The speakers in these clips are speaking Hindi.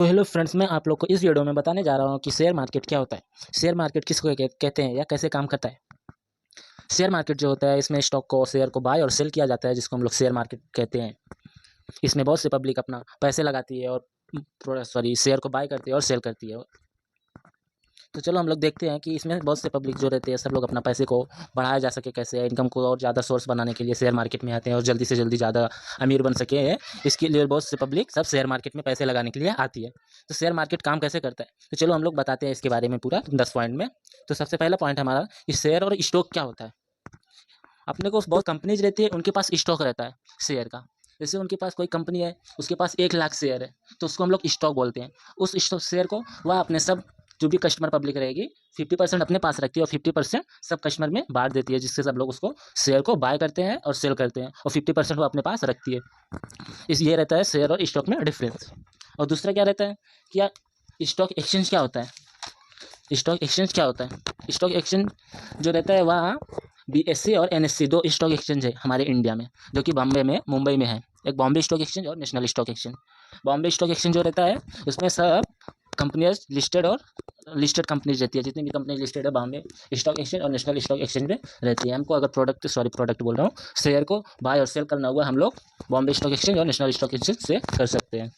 तो हेलो फ्रेंड्स, मैं आप लोग को इस वीडियो में बताने जा रहा हूँ कि शेयर मार्केट क्या होता है, शेयर मार्केट किसको कहते हैं या कैसे काम करता है। शेयर मार्केट जो होता है, इसमें स्टॉक को शेयर को बाय और सेल किया जाता है, जिसको हम लोग शेयर मार्केट कहते हैं। इसमें बहुत से पब्लिक अपना पैसे लगाती है और शेयर को बाय करती है और सेल करती है। तो चलो हम लोग देखते हैं कि इसमें बहुत से पब्लिक जो रहते हैं, सब लोग अपना पैसे को बढ़ाया जा सके कैसे, इनकम को और ज़्यादा सोर्स बनाने के लिए शेयर मार्केट में आते हैं और जल्दी से जल्दी ज़्यादा अमीर बन सके। इसके लिए बहुत से पब्लिक सब शेयर मार्केट में पैसे लगाने के लिए आती है। तो शेयर मार्केट काम कैसे करता है, तो चलो हम लोग बताते हैं इसके बारे में पूरा 10 पॉइंट में। तो सबसे पहला पॉइंट हमारा कि शेयर और स्टॉक क्या होता है। अपने को बहुत कंपनीज रहती है, उनके पास स्टॉक रहता है शेयर का। जैसे उनके पास कोई कंपनी है, उसके पास 1 लाख शेयर है, तो उसको हम लोग स्टॉक बोलते हैं। उस स्टॉक शेयर को वह अपने सब जो भी कस्टमर पब्लिक रहेगी 50% अपने पास रखती है और 50% सब कस्टमर में बांट देती है, जिससे सब लोग उसको शेयर को बाय करते हैं और सेल करते हैं और 50% वो अपने पास रखती है। ये रहता है शेयर और स्टॉक में डिफरेंस। और दूसरा क्या रहता है कि यार स्टॉक एक्सचेंज क्या होता है। स्टॉक एक्सचेंज क्या होता है, स्टॉक एक्सचेंज जो रहता है वह BSE और NSE 2 स्टॉक एक्सचेंज है हमारे इंडिया में, जो कि बॉम्बे में मुंबई में है। एक बॉम्बे स्टॉक एक्सचेंज और national stock exchange. Bombay stock exchange जो रहता है, उसमें सब कंपनियाँ लिस्टेड और लिस्टेड कंपनीज रहती है। जितनी भी कंपनी लिस्टेड है बॉम्बे स्टॉक एक्सचेंज और नेशनल स्टॉक एक्सचेंज में रहती है। हमको अगर प्रोडक्ट बोल रहा हूँ, शेयर को बाय और सेल करना हुआ, हम लोग बॉम्बे स्टॉक एक्सचेंज और नेशनल स्टॉक एक्सचेंज से कर सकते हैं।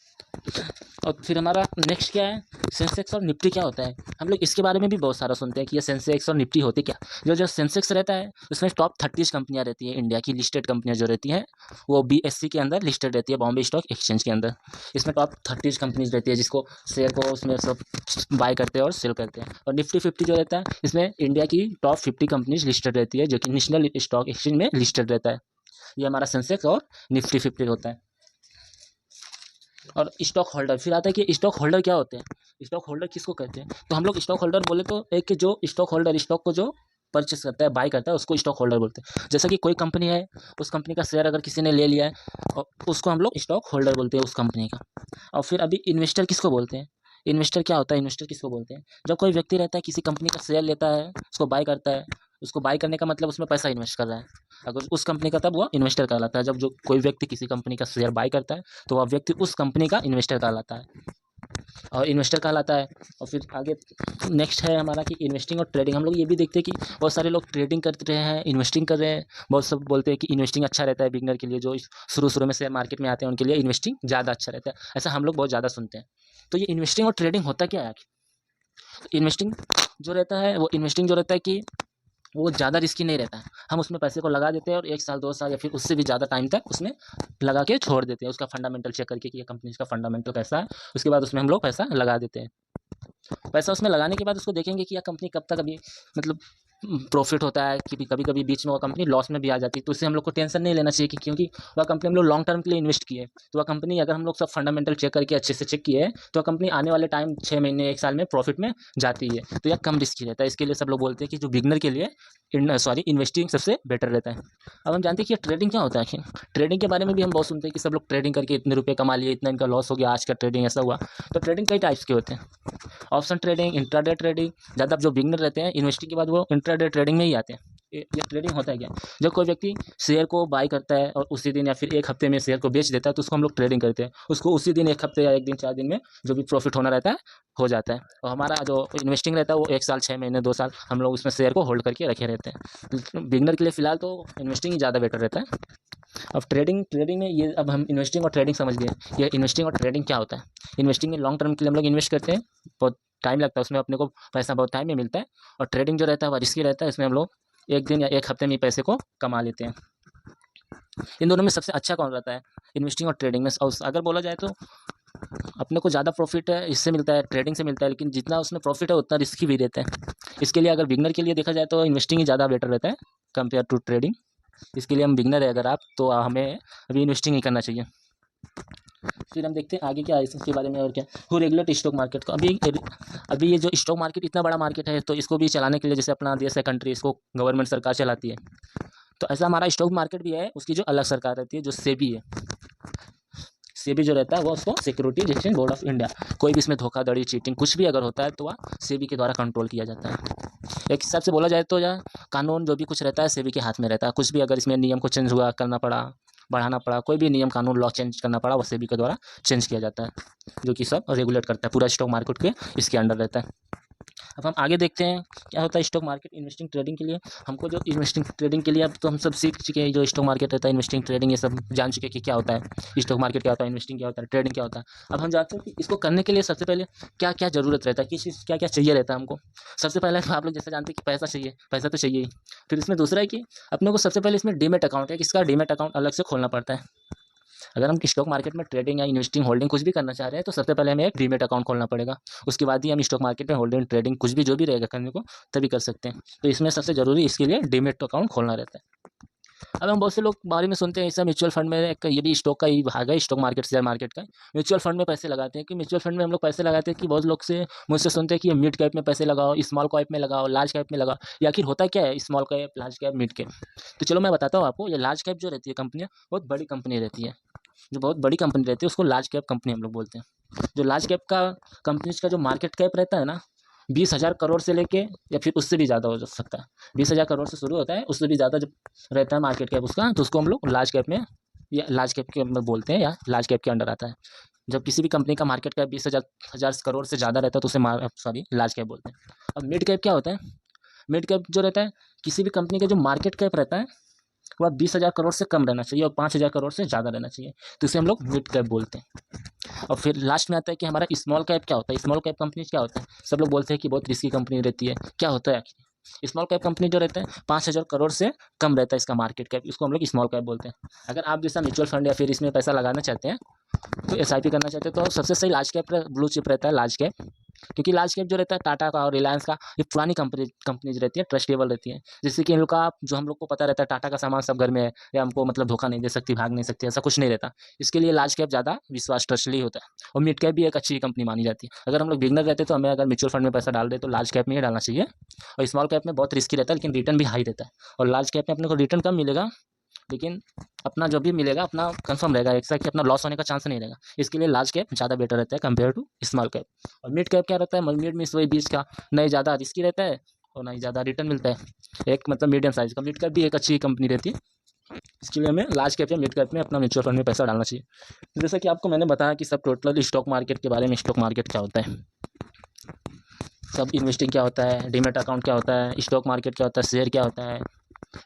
और फिर हमारा नेक्स्ट क्या है, सेंसेक्स और निफ्टी क्या होता है। हम लोग इसके बारे में भी बहुत सारा सुनते हैं कि ये सेंसेक्स और निफ्टी होती क्या। जो सेंसेक्स रहता है, उसमें टॉप 30 कंपनियां रहती हैं, इंडिया की लिस्टेड कंपनियां जो रहती हैं वो BSE के अंदर लिस्टेड रहती है, बॉम्बे स्टॉक एक्सचेंज के अंदर। इसमें टॉप 30 कंपनीज रहती है, जिसको शेयर को उसमें सब बाय करते हैं और सेल करते हैं। और निफ्टी 50 जो रहता है, इसमें इंडिया की टॉप 50 कंपनीज लिस्टेड रहती है, जो कि नेशनल स्टॉक एक्सचेंज में लिस्टेड रहता है। ये हमारा सेंसेक्स और निफ्टी 50 होता है। और स्टॉक होल्डर फिर आता है कि स्टॉक होल्डर क्या होते हैं, स्टॉक होल्डर किसको कहते हैं। तो हम लोग स्टॉक होल्डर बोले तो एक कि जो स्टॉक होल्डर स्टॉक को जो परचेस करता है, बाय करता है, उसको स्टॉक होल्डर बोलते हैं। जैसा कि कोई कंपनी है, उस कंपनी का शेयर अगर किसी ने ले लिया है, और उसको हम लोग स्टॉक होल्डर बोलते हैं उस कंपनी का। और फिर अभी इन्वेस्टर किसको बोलते हैं, इन्वेस्टर क्या होता है, इन्वेस्टर किसको बोलते हैं। जब कोई व्यक्ति रहता है, किसी कंपनी का शेयर लेता है, उसको बाय करता है, उसको बाय करने का मतलब उसमें पैसा इन्वेस्ट कर रहा है, अगर उस कंपनी का, तब वो इन्वेस्टर कहलाता है। जब जो कोई व्यक्ति किसी कंपनी का शेयर बाय करता है, तो वह व्यक्ति उस कंपनी का इन्वेस्टर कहलाता है और इन्वेस्टर कहलाता है। और फिर आगे नेक्स्ट है हमारा कि इन्वेस्टिंग और ट्रेडिंग। हम लोग ये भी देखते हैं कि बहुत सारे लोग ट्रेडिंग कर रहे हैं, इन्वेस्टिंग कर रहे हैं। बहुत सब बोलते हैं कि इन्वेस्टिंग अच्छा रहता है बिगनर के लिए, जो शुरू शुरू में शेयर मार्केट में आते हैं उनके लिए इन्वेस्टिंग ज़्यादा अच्छा रहता है। ऐसा हम लोग बहुत ज़्यादा सुनते हैं। तो ये इन्वेस्टिंग और ट्रेडिंग होता क्या है। इन्वेस्टिंग जो रहता है, वो इन्वेस्टिंग जो रहता है कि वो ज़्यादा रिस्की नहीं रहता है। हम उसमें पैसे को लगा देते हैं और 1 साल 2 साल या फिर उससे भी ज़्यादा टाइम तक उसमें लगा के छोड़ देते हैं, उसका फंडामेंटल चेक करके कि ये कंपनी का फंडामेंटल कैसा है। उसके बाद उसमें हम लोग पैसा लगा देते हैं। पैसा उसमें लगाने के बाद उसको देखेंगे कि यह कंपनी कब तक अभी मतलब प्रॉफिट होता है, कि कभी कभी बीच में वो कंपनी लॉस में भी आ जाती है। तो उससे हम लोग को टेंशन नहीं लेना चाहिए, कि क्योंकि वह कंपनी हम लोग लॉन्ग टर्म के लिए इन्वेस्ट किए। तो वह कंपनी अगर हम लोग सब फंडामेंटल चेक करके अच्छे से चेक किए, तो वह कंपनी आने वाले टाइम 6 महीने 1 साल में प्रॉफिट में जाती है। तो यह कम रिस्की रहता है। इसके लिए सब लोग बोलते हैं कि जो बिगनर के लिए इन्वेस्टिंग सबसे बेटर रहता है। अब हम जानते हैं कि ट्रेडिंग क्या होता है। ट्रेडिंग के बारे में भी हम बहुत सुनते हैं कि सब लोग ट्रेडिंग करके इतने रुपये कमा लिए, इतना इनका लॉस हो गया, आज का ट्रेडिंग ऐसा हुआ। तो ट्रेडिंग कई टाइप्स के होते हैं, ऑप्शन ट्रेडिंग, इंट्राडे ट्रेडिंग। ज़्यादा जो बिगनर रहते हैं इन्वेस्टिंग के बाद, वो इंट्राडे ट्रेडिंग में ही आते हैं। ये ट्रेडिंग होता है क्या, जब कोई व्यक्ति शेयर को बाय करता है और उसी दिन या फिर 1 हफ्ते में शेयर को बेच देता है, तो उसको हम लोग ट्रेडिंग करते हैं। उसको उसी दिन 1 हफ्ते या 1 दिन 4 दिन में जो भी प्रॉफिट होना रहता है हो जाता है। और हमारा जो इन्वेस्टिंग रहता है, वो 1 साल 6 महीने 2 साल हम लोग उसमें शेयर को होल्ड करके रखे रहते हैं। बिगनर के लिए फिलहाल तो इन्वेस्टिंग ही ज़्यादा बेटर रहता है। अब ट्रेडिंग में ये, अब हम इन्वेस्टिंग और ट्रेडिंग समझ गए। ये इन्वेस्टिंग और ट्रेडिंग क्या होता है। इन्वेस्टिंग में लॉन्ग टर्म के लिए हम लोग इन्वेस्ट करते हैं, बहुत टाइम लगता है उसमें, अपने को पैसा बहुत टाइम में मिलता है। और ट्रेडिंग जो रहता है वह रिस्की रहता है, इसमें हम लोग 1 दिन या 1 हफ्ते में पैसे को कमा लेते हैं। इन दोनों में सबसे अच्छा कौन रहता है, इन्वेस्टिंग और ट्रेडिंग में। और अगर बोला जाए तो अपने को ज़्यादा प्रॉफिट है इससे मिलता है, ट्रेडिंग से मिलता है, लेकिन जितना उसमें प्रॉफिट है उतना रिस्की भी रहता है। इसके लिए अगर बिगनर के लिए देखा जाए तो इन्वेस्टिंग ही ज़्यादा बेटर रहता है कंपेयर टू ट्रेडिंग। इसके लिए हम बिगनर है अगर आप, तो हमें अभी इन्वेस्टिंग ही करना चाहिए। फिर हम देखते हैं आगे क्या है इसके बारे में और क्या। हु रेगुलेट स्टॉक मार्केट को। अभी ये जो स्टॉक मार्केट इतना बड़ा मार्केट है, तो इसको भी चलाने के लिए, जैसे अपना देश है कंट्री, इसको गवर्नमेंट सरकार चलाती है। तो ऐसा हमारा स्टॉक मार्केट भी है, उसकी जो अलग सरकार रहती है, जो सेबी है। सेबी जो रहता है वो उसको securities exchange board of India. कोई भी इसमें धोखाधड़ी चीटिंग कुछ भी अगर होता है, तो वह सेबी के द्वारा कंट्रोल किया जाता है। एक हिसाब से बोला जाए तो यह कानून जो भी कुछ रहता है सेबी के हाथ में रहता है। कुछ भी अगर इसमें नियम को चेंज हुआ करना पड़ा, बढ़ाना पड़ा, कोई भी नियम कानून लॉ चेंज करना पड़ा, वो सेबी के द्वारा चेंज किया जाता है, जो कि सब रेगुलेट करता है, पूरा स्टॉक मार्केट के इसके अंडर रहता है। अब हम आगे देखते हैं क्या होता है स्टॉक मार्केट इन्वेस्टिंग ट्रेडिंग के लिए। हमको जो इन्वेस्टिंग ट्रेडिंग के लिए अब तो हम सब सीख चुके हैं, जो स्टॉक मार्केट रहता है, इन्वेस्टिंग ट्रेडिंग ये सब जान चुके हैं कि क्या होता है, स्टॉक मार्केट क्या होता है, इन्वेस्टिंग क्या होता है, ट्रेडिंग क्या होता है। अब हम जानते हैं कि इसको करने के लिए सबसे पहले क्या क्या जरूरत रहता है, किस चीज़ क्या क्या चाहिए रहता है हमको। सबसे पहले तो आप लोग जैसे जानते हैं कि पैसा चाहिए, पैसा तो चाहिए ही। फिर इसमें दूसरा है कि अपने को सबसे पहले इसमें डीमैट अकाउंट है, किसका डीमैट अकाउंट अलग से खोलना पड़ता है। अगर हम स्टॉक मार्केट में ट्रेडिंग या इन्वेस्टिंग होल्डिंग कुछ भी करना चाह रहे हैं तो सबसे पहले हमें एक डीमैट अकाउंट खोलना पड़ेगा, उसके बाद ही हम स्टॉक मार्केट में होल्डिंग ट्रेडिंग कुछ भी जो भी रहेगा करने को तभी कर सकते हैं। तो इसमें सबसे जरूरी इसके लिए डीमैट अकाउंट खोलना रहता है। अब हम बहुत से लोग बारे में सुनते हैं ऐसा म्यूचुअल फंड में एक ये भी स्टॉक का ही भाग है, स्टॉक मार्केट शेयर मार्केट का म्यूचुअल फंड में पैसे लगाते हैं कि म्यूचुअल फंड में हम लोग पैसे लगाते हैं कि बहुत लोग से मुझसे सुनते हैं कि मिड कैप में पैसे लगाओ, स्मॉल कैप में लगाओ, लार्ज कैप में लगाओ। या आखिर होता क्या है small cap, large cap, mid cap? तो चलो मैं बताता हूँ आपको। ये लार्ज कैप जो रहती है कंपनियाँ बहुत बड़ी कंपनी रहती है, जो बहुत बड़ी कंपनी रहती है उसको लार्ज कैप कंपनी हम लोग बोलते हैं। जो लार्ज कैप का कंपनीज का जो मार्केट कैप रहता है ना, 20,000 करोड़ से लेके या फिर उससे भी ज़्यादा हो सकता है। 20,000 करोड़ से शुरू होता है, उससे भी ज़्यादा जब रहता है मार्केट कैप उसका, तो उसको हम लोग लार्ज कैप में या लार्ज कैप के में बोलते हैं या लार्ज कैप के अंडर आता है। जब किसी भी कंपनी का मार्केट कैप 20,000 करोड़ से ज़्यादा रहता है तो उसे लार्ज कैप बोलते हैं। अब मिड कैप क्या होता है? मिड कैप जो रहता है किसी भी कंपनी का जो मार्केट कैप रहता है वह 20,000 करोड़ से कम रहना चाहिए और 5,000 करोड़ से ज़्यादा रहना चाहिए, तो इसे हम लोग मिड कैप बोलते हैं। और फिर लास्ट में आता है कि हमारा स्मॉल कैप क्या होता है। स्मॉल कैप कंपनी क्या होता है? सब लोग बोलते हैं कि बहुत रिस्की कंपनी रहती है, क्या होता है आखिर? स्मॉल कैप कंपनी जो रहता है 5,000 करोड़ से कम रहता है इसका मार्केट कैप, इसको हम लोग स्मॉल कैप बोलते हैं। अगर आप जैसा म्यूचुअल फंड या फिर इसमें पैसा लगाना चाहते हैं तो SIP करना चाहते हैं तो सबसे सही लार्ज कैप ब्लू चिप रहता है, लार्ज कैप। क्योंकि लार्ज कैप जो रहता है टाटा का और रिलायंस का, ये पुरानी कंपनीज रहती है, ट्रस्टेबल रहती है। जैसे कि इन लोग का जो हम लोग को पता रहता है टाटा का सामान सब घर में है या हमको मतलब धोखा नहीं दे सकती, भाग नहीं सकती, ऐसा कुछ नहीं रहता। इसके लिए लार्ज कैप ज़्यादा विश्वास ट्रस्टली होता है। और मिड कैप भी एक अच्छी कंपनी मानी जाती है। अगर हम लोग बिगनर रहते तो हमें अगर म्यूचुअल फंड में पैसा डाल दे तो लार्ज कैप में ही डालना चाहिए। और स्मॉल कैप में बहुत रिस्की रहता है लेकिन रिटर्न भी हाई रहता है। और लार्ज कैप में अपने को रिटर्न कम मिलेगा लेकिन अपना जो भी मिलेगा अपना कंफर्म रहेगा, ऐसा कि अपना लॉस होने का चांस नहीं रहेगा। इसके लिए लार्ज कैप ज़्यादा बेटर रहता है कंपेयर टू स्मॉल कैप। और मिड कैप क्या रहता है? मिड मीन्स वही बीच का, नहीं ज़्यादा रिस्की रहता है और नहीं ज़्यादा रिटर्न मिलता है, एक मतलब मीडियम साइज का। मिड कैप भी एक अच्छी कंपनी रहती है, इसके लिए हमें लार्ज कैप या मिड कैप में अपना म्यूचुअल फंड में पैसा डालना चाहिए। जैसा कि आपको मैंने बताया कि सब टोटल स्टॉक मार्केट के बारे में, स्टॉक मार्केट क्या होता है, सब इन्वेस्टिंग क्या होता है, डीमैट अकाउंट क्या होता है, स्टॉक मार्केट क्या होता है, शेयर क्या होता है,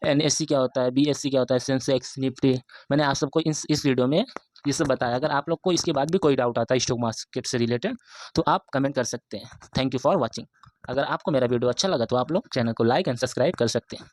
NSE क्या होता है, BSE क्या होता है, सेंसेक्स, निफ्टी। मैंने आप सबको इस वीडियो में ये सब बताया। अगर आप लोग को इसके बाद भी कोई डाउट आता है स्टॉक मार्केट से रिलेटेड तो आप कमेंट कर सकते हैं। Thank you for watching. अगर आपको मेरा वीडियो अच्छा लगा तो आप लोग चैनल को लाइक एंड सब्सक्राइब कर सकते हैं।